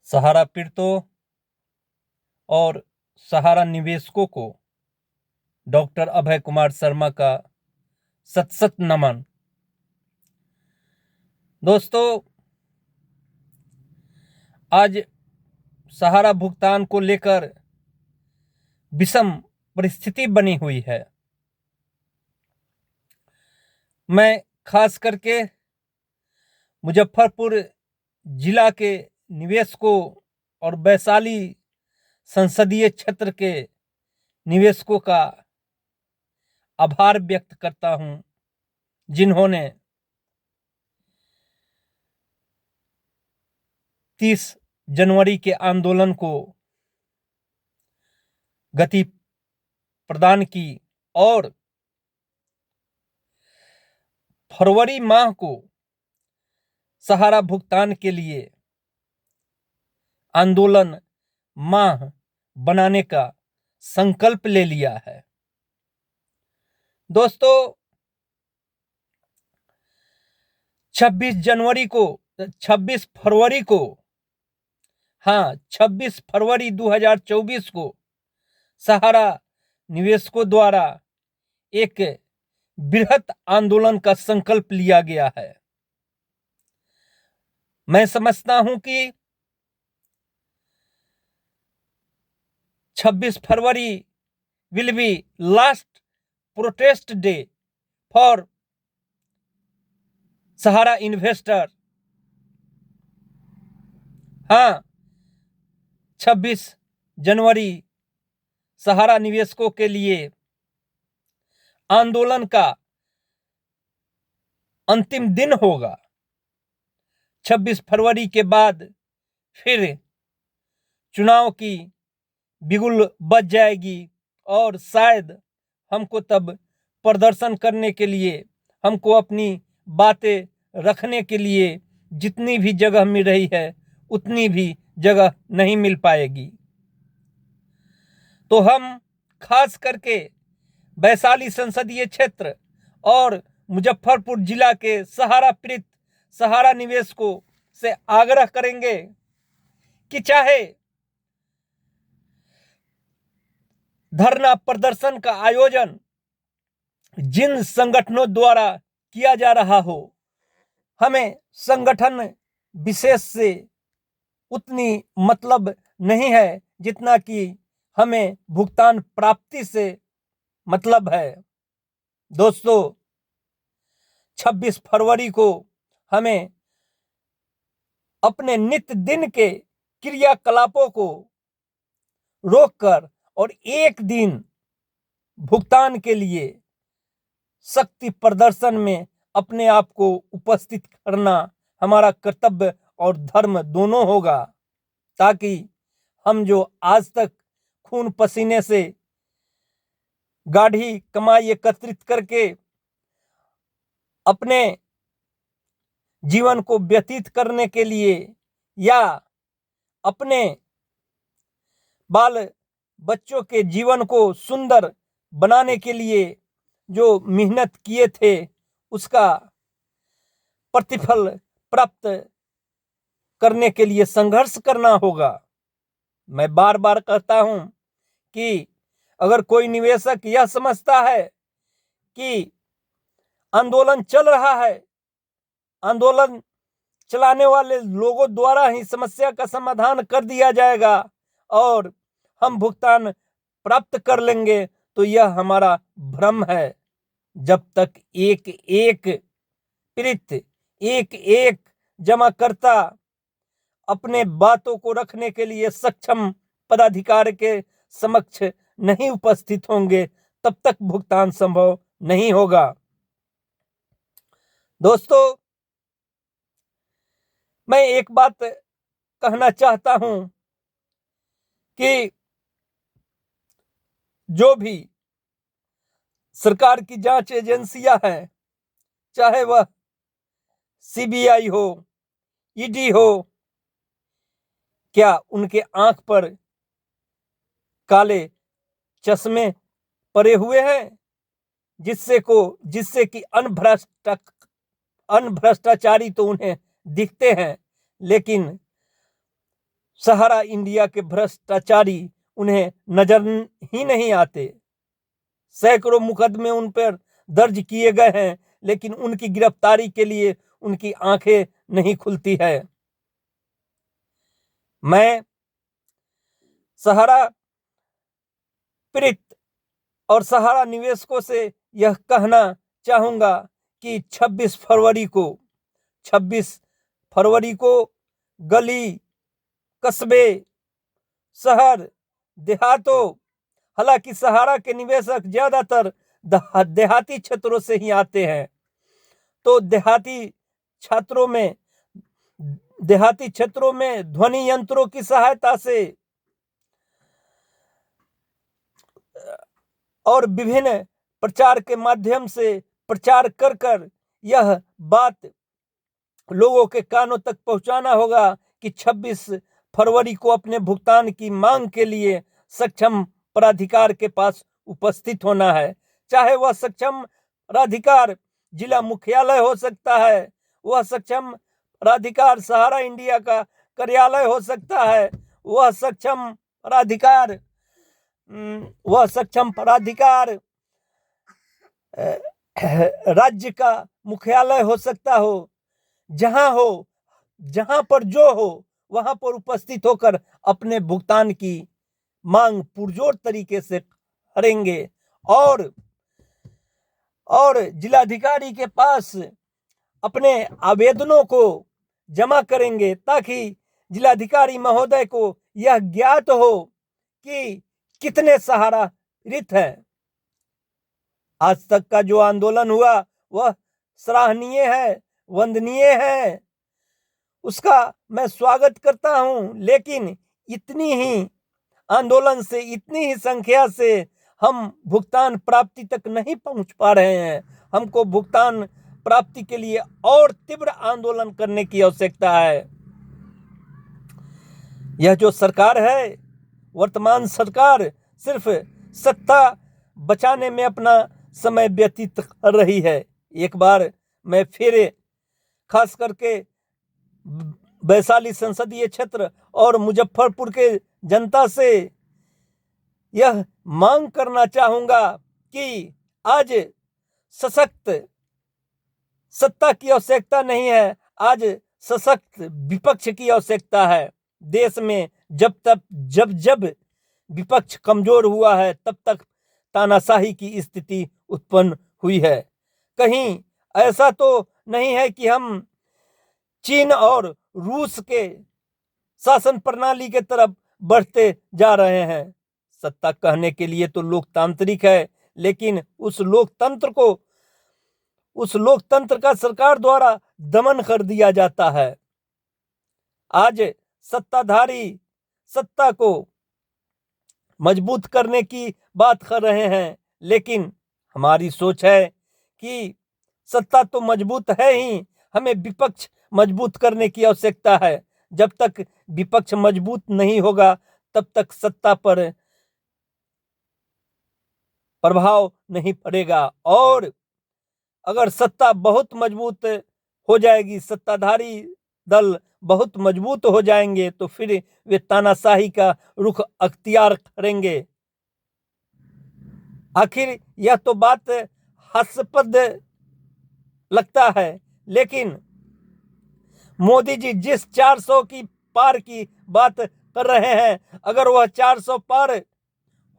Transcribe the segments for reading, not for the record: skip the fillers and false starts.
सहारा पीड़ितों और सहारा निवेशकों को डॉक्टर अभय कुमार शर्मा का सत सत नमन। दोस्तों, आज सहारा भुगतान को लेकर विषम परिस्थिति बनी हुई है। मैं खास करके मुजफ्फरपुर जिला के निवेशकों और वैशाली संसदीय क्षेत्र के निवेशकों का आभार व्यक्त करता हूं, जिन्होंने 30 जनवरी के आंदोलन को गति प्रदान की और फरवरी माह को सहारा भुगतान के लिए आंदोलन माह बनाने का संकल्प ले लिया है। दोस्तों, 26 फरवरी 2024 को सहारा निवेशकों द्वारा एक बृहत आंदोलन का संकल्प लिया गया है। मैं समझता हूं कि 26 फरवरी will be last protest day for Sahara investor. हाँ, 26 जनवरी सहारा निवेशकों के लिए आंदोलन का अंतिम दिन होगा। 26 फरवरी के बाद फिर चुनाव की बिगुल बज जाएगी और शायद हमको तब प्रदर्शन करने के लिए, हमको अपनी बातें रखने के लिए जितनी भी जगह मिल रही है उतनी भी जगह नहीं मिल पाएगी। तो हम खास करके वैशाली संसदीय क्षेत्र और मुजफ्फरपुर जिला के सहारा पीड़ित सहारा निवेशकों से आग्रह करेंगे कि चाहे धरना प्रदर्शन का आयोजन जिन संगठनों द्वारा किया जा रहा हो, हमें संगठन विशेष से उतनी मतलब नहीं है जितना कि हमें भुगतान प्राप्ति से मतलब है। दोस्तों, 26 फरवरी को हमें अपने नित्य दिन के क्रियाकलापों को रोककर और एक दिन भुगतान के लिए शक्ति प्रदर्शन में अपने आप को उपस्थित करना हमारा कर्तव्य और धर्म दोनों होगा, ताकि हम जो आज तक खून पसीने से गाढ़ी कमाई एकत्रित करके अपने जीवन को व्यतीत करने के लिए या अपने बाल बच्चों के जीवन को सुंदर बनाने के लिए जो मेहनत किए थे, उसका प्रतिफल प्राप्त करने के लिए संघर्ष करना होगा। मैं बार बार कहता हूं कि अगर कोई निवेशक यह समझता है कि आंदोलन चल रहा है, आंदोलन चलाने वाले लोगों द्वारा ही समस्या का समाधान कर दिया जाएगा और हम भुगतान प्राप्त कर लेंगे, तो यह हमारा भ्रम है। जब तक एक एक पीड़ित, एक एक जमाकर्ता अपने बातों को रखने के लिए सक्षम पदाधिकारी के समक्ष नहीं उपस्थित होंगे, तब तक भुगतान संभव नहीं होगा। दोस्तों, मैं एक बात कहना चाहता हूं कि जो भी सरकार की जांच एजेंसियां हैं, चाहे वह सीबीआई हो, ईडी हो, क्या उनके आंख पर काले चश्मे पड़े हुए हैं जिससे कि अनभ्रष्टाचारी तो उन्हें दिखते हैं, लेकिन सहारा इंडिया के भ्रष्टाचारी उन्हें नजर ही नहीं आते। सैकड़ों मुकदमे उन पर दर्ज किए गए हैं, लेकिन उनकी गिरफ्तारी के लिए उनकी आंखें नहीं खुलती है। मैं सहारा पीड़ित और सहारा निवेशकों से यह कहना चाहूंगा कि 26 फरवरी को गली, कस्बे, शहर, देहातों, हालांकि सहारा के निवेशक ज्यादातर देहाती क्षेत्रों से ही आते हैं, तो देहाती क्षेत्रों में ध्वनि यंत्रों की सहायता से और विभिन्न प्रचार के माध्यम से प्रचार कर यह बात लोगों के कानों तक पहुंचाना होगा कि 26 फरवरी को अपने भुगतान की मांग के लिए सक्षम प्राधिकार के पास उपस्थित होना है। चाहे वह सक्षम प्राधिकार जिला मुख्यालय हो सकता है, वह सक्षम प्राधिकार सहारा इंडिया का कार्यालय हो सकता है, वह सक्षम प्राधिकार राज्य का मुख्यालय हो सकता हो। जहां पर जो हो वहां पर उपस्थित होकर अपने भुगतान की मांग पुरजोर तरीके से करेंगे और जिलाधिकारी के पास अपने आवेदनों को जमा करेंगे, ताकि जिलाधिकारी महोदय को यह ज्ञात हो कि कितने सहारा पीड़ित हैं। आज तक का जो आंदोलन हुआ वह सराहनीय है, वंदनीय है, उसका मैं स्वागत करता हूं, लेकिन इतनी ही आंदोलन से, इतनी ही संख्या से हम भुगतान प्राप्ति तक नहीं पहुंच पा रहे हैं। हमको भुगतान प्राप्ति के लिए और तीव्र आंदोलन करने की आवश्यकता है। यह जो सरकार है, वर्तमान सरकार सिर्फ सत्ता बचाने में अपना समय व्यतीत कर रही है। एक बार मैं फिर खास करके वैशाली संसदीय क्षेत्र और मुजफ्फरपुर के जनता से यह मांग करना चाहूंगा कि आज सशक्त सत्ता की आवश्यकता नहीं है, आज सशक्त विपक्ष की आवश्यकता है। देश में जब विपक्ष कमजोर हुआ है, तब तक तानाशाही की स्थिति उत्पन्न हुई है। कहीं ऐसा तो नहीं है कि हम चीन और रूस के शासन प्रणाली के तरफ बढ़ते जा रहे हैं। सत्ता कहने के लिए तो लोकतांत्रिक है, लेकिन उस लोकतंत्र का सरकार द्वारा दमन कर दिया जाता है। आज सत्ताधारी सत्ता को मजबूत करने की बात कर रहे हैं, लेकिन हमारी सोच है कि सत्ता तो मजबूत है ही, हमें विपक्ष मजबूत करने की आवश्यकता है। जब तक विपक्ष मजबूत नहीं होगा, तब तक सत्ता पर प्रभाव नहीं पड़ेगा। और अगर सत्ता बहुत मजबूत हो जाएगी, सत्ताधारी दल बहुत मजबूत हो जाएंगे, तो फिर वे तानाशाही का रुख अख्तियार करेंगे। आखिर यह तो बात हास्यास्पद लगता है, लेकिन मोदी जी जिस 400 की पार की बात कर रहे हैं, अगर वह 400 पार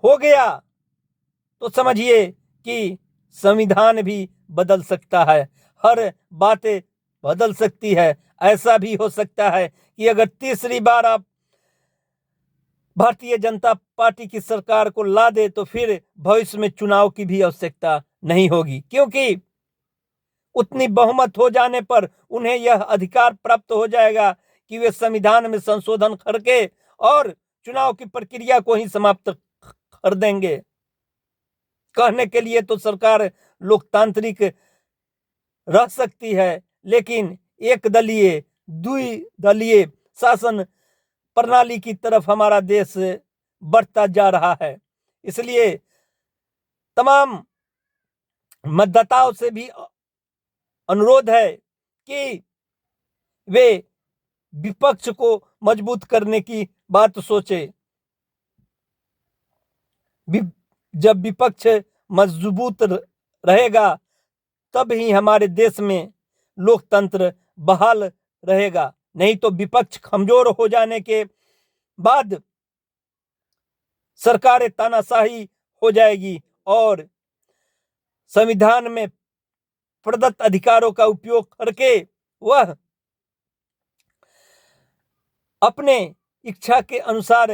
हो गया तो समझिए कि संविधान भी बदल सकता है, हर बातें बदल सकती है। ऐसा भी हो सकता है कि अगर तीसरी बार आप भारतीय जनता पार्टी की सरकार को ला दे, तो फिर भविष्य में चुनाव की भी आवश्यकता नहीं होगी, क्योंकि उतनी बहुमत हो जाने पर उन्हें यह अधिकार प्राप्त हो जाएगा कि वे संविधान में संशोधन करके और चुनाव की प्रक्रिया को ही समाप्त कर देंगे। कहने के लिए तो सरकार लोकतांत्रिक रह सकती है, लेकिन एक दलीय, द्विदलीय शासन प्रणाली की तरफ हमारा देश बढ़ता जा रहा है। इसलिए तमाम मतदाताओं से भी अनुरोध है कि वे विपक्ष को मजबूत करने की बात सोचे। जब विपक्ष मजबूत रहेगा तब ही हमारे देश में लोकतंत्र बहाल रहेगा, नहीं तो विपक्ष कमजोर हो जाने के बाद सरकारें तानाशाही हो जाएगी और संविधान में प्रदत्त अधिकारों का उपयोग करके वह अपने इच्छा के अनुसार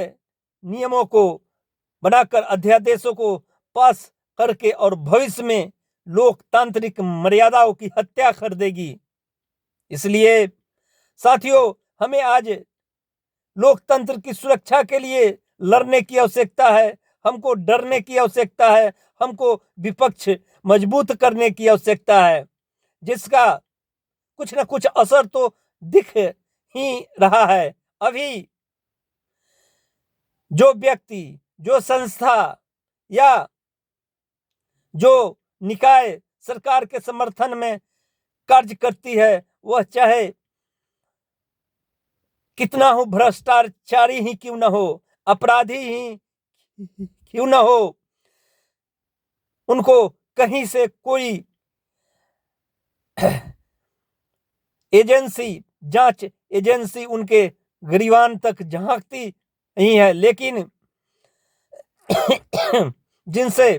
नियमों को बनाकर अध्यादेशों को पास करके और भविष्य में लोकतांत्रिक मर्यादाओं की हत्या कर देगी। इसलिए साथियों, हमें आज लोकतंत्र की सुरक्षा के लिए लड़ने की आवश्यकता है, हमको डरने की आवश्यकता है, हमको विपक्ष मजबूत करने की आवश्यकता है, जिसका कुछ न कुछ असर तो दिख ही रहा है। अभी जो व्यक्ति, जो संस्था या जो निकाय सरकार के समर्थन में कार्य करती है, वह चाहे कितना हो भ्रष्टाचारी ही क्यों न हो, अपराधी ही क्यों न हो, उनको कहीं से कोई एजेंसी, जांच एजेंसी उनके गिरवान तक झांकती नहीं है, लेकिन जिनसे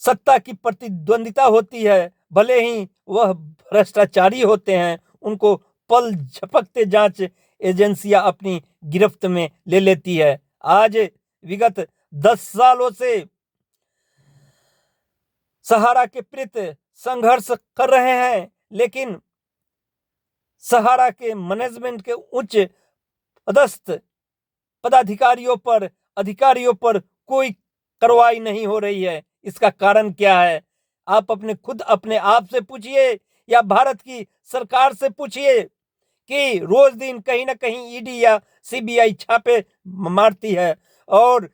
सत्ता की प्रतिद्वंदिता होती है, भले ही वह भ्रष्टाचारी होते हैं, उनको पल झपकते जांच एजेंसियां अपनी गिरफ्त में ले लेती है। आज विगत 10 सालों से सहारा के प्रति संघर्ष कर रहे हैं, लेकिन सहारा के मैनेजमेंट के उच्च पदस्थ अधिकारियों पर कोई कार्रवाई नहीं हो रही है। इसका कारण क्या है? आप अपने आप से पूछिए या भारत की सरकार से पूछिए कि रोज दिन कहीं ना कहीं ईडी या सीबीआई छापे मारती है और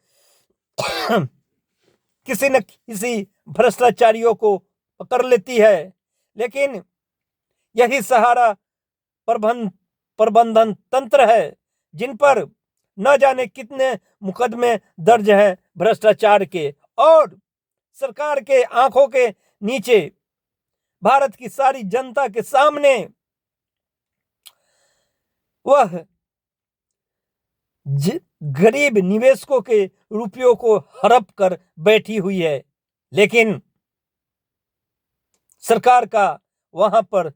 किसी न किसी भ्रष्टाचारियों को पकड़ लेती है, लेकिन यही सहारा प्रबंधन तंत्र है जिन पर न जाने कितने मुकदमे दर्ज हैं भ्रष्टाचार के, और सरकार के आंखों के नीचे भारत की सारी जनता के सामने वह गरीब निवेशकों के रुपयों को हड़प कर बैठी हुई है, लेकिन सरकार का वहां पर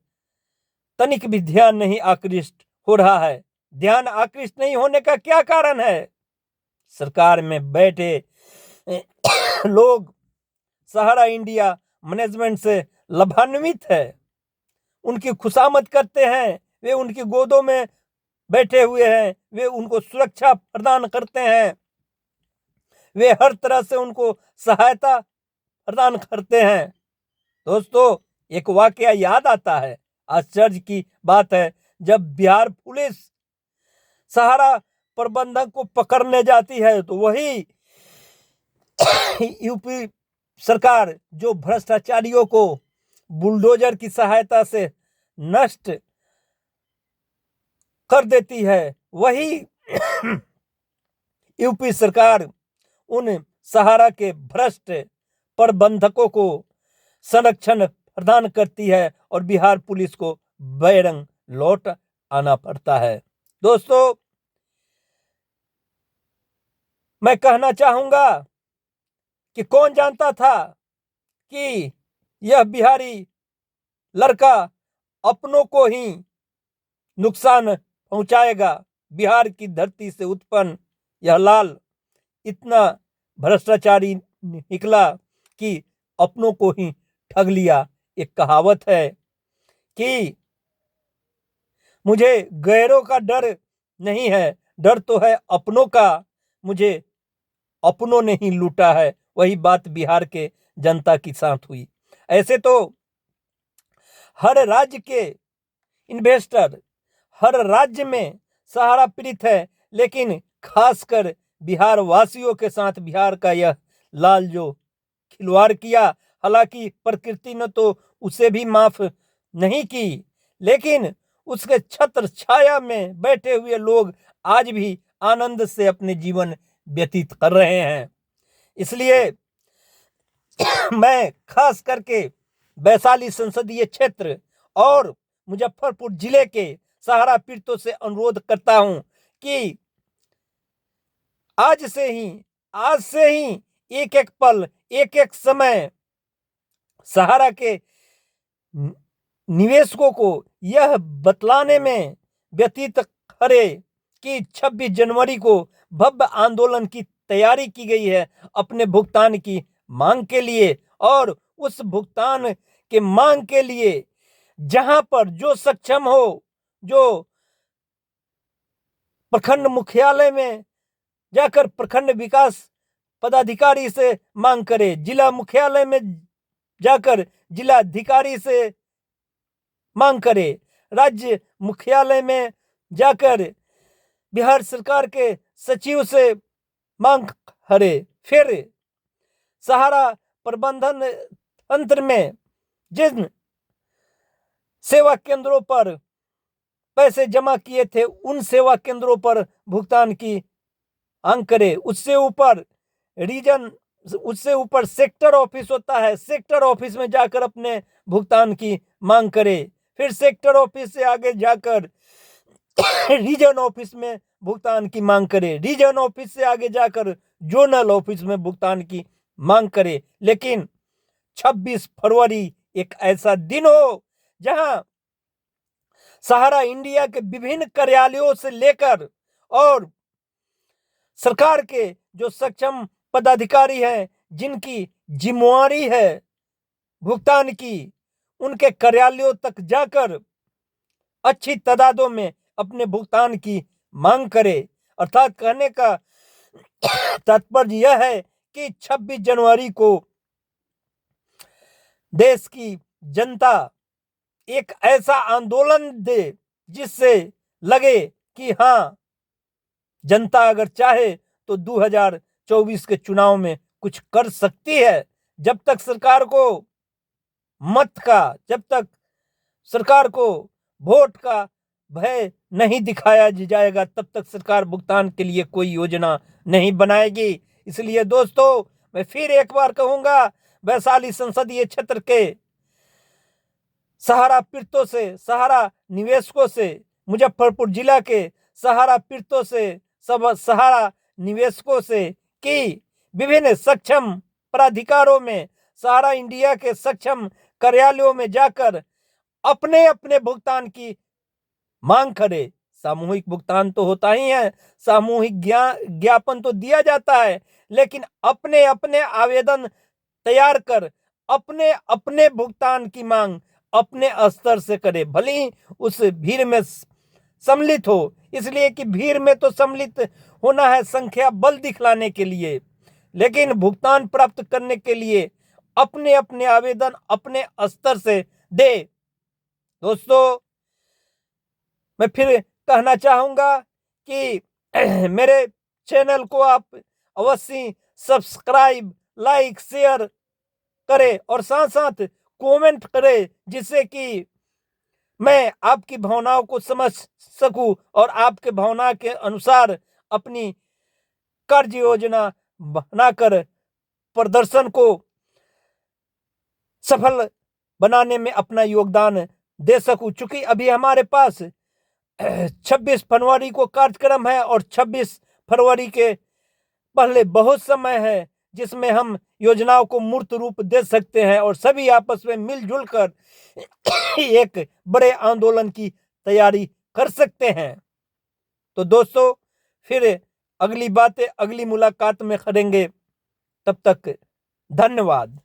तनिक भी ध्यान नहीं आकृष्ट हो रहा है। ध्यान आकृष्ट नहीं होने का क्या कारण है? सरकार में बैठे लोग सहारा इंडिया मैनेजमेंट से लाभान्वित है, उनकी खुशामद करते हैं, वे उनकी गोदों में बैठे हुए हैं, वे उनको सुरक्षा प्रदान करते हैं, वे हर तरह से उनको सहायता प्रदान करते हैं। दोस्तों, एक वाकया याद आता है, आश्चर्य की बात है, जब बिहार पुलिस सहारा प्रबंधक को पकड़ने जाती है तो वही यूपी सरकार जो भ्रष्टाचारियों को बुलडोजर की सहायता से नष्ट कर देती है, वही यूपी सरकार उन सहारा के भ्रष्ट प्रबंधकों को संरक्षण प्रदान करती है और बिहार पुलिस को बेरंग लौट आना पड़ता है। दोस्तों, मैं कहना चाहूंगा कि कौन जानता था कि यह बिहारी लड़का अपनों को ही नुकसान पहुंचाएगा। बिहार की धरती से उत्पन्न यह लाल इतना भ्रष्टाचारी निकला कि अपनों को ही ठग लिया। एक कहावत है कि मुझे गैरों का डर नहीं है, डर तो है अपनों का, मुझे अपनों ने ही लूटा है। वही बात बिहार के जनता के साथ हुई। ऐसे तो हर राज्य के इन्वेस्टर हर राज्य में सहारा पीड़ित है, लेकिन खासकर बिहार वासियों के साथ बिहार का यह लाल जो खिलवाड़ किया, हालांकि प्रकृति ने तो उसे भी माफ नहीं की, लेकिन उसके छत्र छाया में बैठे हुए लोग आज भी आनंद से अपने जीवन व्यतीत कर रहे हैं। इसलिए मैं खास करके वैशाली संसदीय क्षेत्र और मुजफ्फरपुर जिले के सहारा पीड़ितों से अनुरोध करता हूं कि आज से ही एक एक पल, एक एक समय सहारा के निवेशकों को यह बतलाने में व्यतीत करे कि 26 जनवरी को भव्य आंदोलन की तैयारी की गई है अपने भुगतान की मांग के लिए, और उस भुगतान के मांग के लिए जहां पर जो सक्षम हो, जो प्रखंड मुख्यालय में जाकर प्रखंड विकास पदाधिकारी से मांग करे, जिला मुख्यालय में जाकर जिलाधिकारी से मांग करे, राज्य मुख्यालय में जाकर बिहार सरकार के सचिव से मांग करे, फिर सहारा प्रबंधन तंत्र में जिन सेवा केंद्रों पर पैसे जमा किए थे उन सेवा केंद्रों पर भुगतान की मांग करे। उससे ऊपर सेक्टर ऑफिस होता है, सेक्टर ऑफिस में जाकर अपने भुगतान की मांग करे, फिर सेक्टर ऑफिस से आगे जाकर रीजन ऑफिस में भुगतान की मांग करे, रीजन ऑफिस से आगे जाकर जोनल ऑफिस में भुगतान की मांग करे। लेकिन 26 फरवरी एक ऐसा दिन हो जहां सहारा इंडिया के विभिन्न कार्यालयों से लेकर और सरकार के जो सक्षम पदाधिकारी हैं, जिनकी जिम्मेवारी है भुगतान की, उनके कार्यालयों तक जाकर अच्छी तादादों में अपने भुगतान की मांग करे। अर्थात कहने का तात्पर्य यह है कि 26 जनवरी को देश की जनता एक ऐसा आंदोलन दे जिससे लगे कि हां, जनता अगर चाहे तो 2024 के चुनाव में कुछ कर सकती है। जब तक सरकार को जब तक सरकार को वोट का भय नहीं दिखाया जाएगा, तब तक सरकार भुगतान के लिए कोई योजना नहीं बनाएगी। इसलिए दोस्तों, मैं फिर एक बार कहूंगा, वैशाली संसदीय क्षेत्र के सहारा पीड़ितों से, सहारा निवेशकों से, मुजफ्फरपुर जिला के सहारा पीड़ितों से, सब सहारा निवेशकों से कि विभिन्न सक्षम प्राधिकारों में, सहारा इंडिया के सक्षम कार्यालयों में जाकर अपने अपने भुगतान की मांग करे। सामूहिक भुगतान तो होता ही है, सामूहिक ज्ञापन तो दिया जाता है, लेकिन अपने अपने आवेदन तैयार कर अपने अपने भुगतान की मांग अपने स्तर से करे, भले ही उस भीड़ में सम्मिलित हो। इसलिए कि भीड़ में तो सम्मिलित होना है संख्या बल दिखलाने के लिए, लेकिन भुगतान प्राप्त करने के लिए अपने अपने आवेदन अपने स्तर से दे। दोस्तों, मैं फिर कहना चाहूंगा कि मेरे चैनल को आप अवश्य सब्सक्राइब, लाइक, शेयर करें और साथ साथ कमेंट करें, जिससे कि मैं आपकी भावनाओं को समझ सकूं और आपके भावना के अनुसार अपनी कार्य योजना बनाकर प्रदर्शन को सफल बनाने में अपना योगदान दे सकूं। चूंकि अभी हमारे पास 26 फरवरी को कार्यक्रम है और 26 फरवरी के पहले बहुत समय है जिसमें हम योजनाओं को मूर्त रूप दे सकते हैं और सभी आपस में मिलजुल कर एक बड़े आंदोलन की तैयारी कर सकते हैं। तो दोस्तों, फिर अगली बातें अगली मुलाकात में करेंगे। तब तक धन्यवाद।